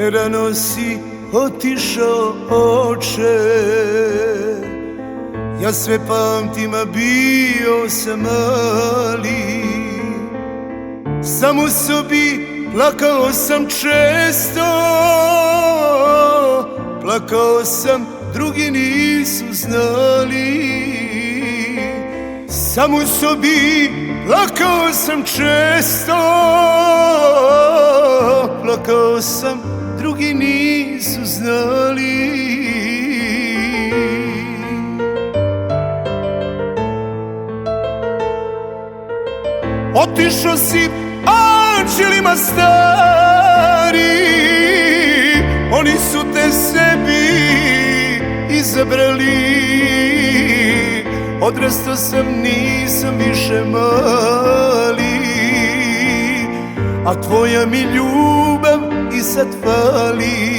Prerano si otišao, oče, ja sve pamtim, a bio sam mali. Sam u sobi plakao sam često, plakao sam, drugi nisu znali. Sam u sobi plakao sam često, plakao sam, drugi nisu znali. Otišao si anđelima stari, oni su te sebi izabrali. Odrastao sam, nisam više mali, a tvoja mi ljubav i sad fali.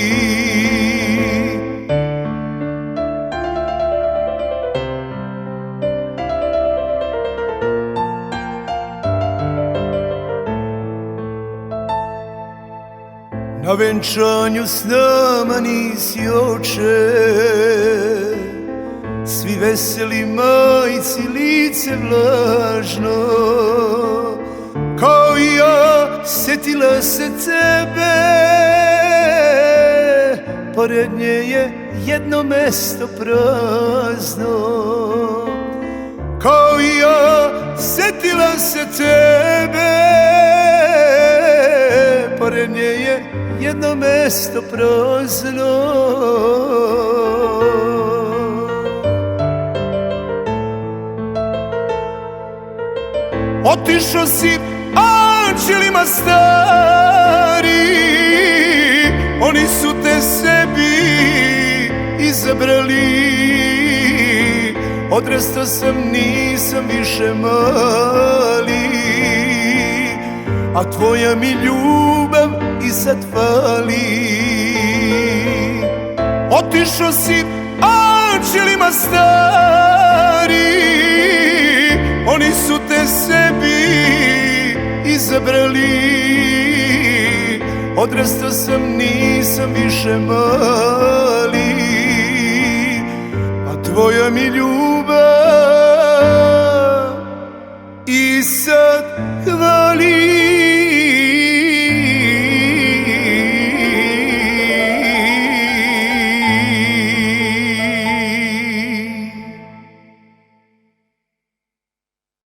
Na venčanju s nama nisi, oče, svi veseli majci, lice vlažno. Kao i ja setila se tebe, pored nje je jedno mesto prazno. Kao i ja setila se tebe, pored nje je jedno mesto prazno. Otišao si anđelima stari, oni su te sebi izabrali. Odrastao sam, nisam više mali, a tvoja mi ljubav i sad fali. Otišao si anđelima stari, oni su te sebi izabrali. Odrastao sam, nisam više mali, a tvoja mi ljubav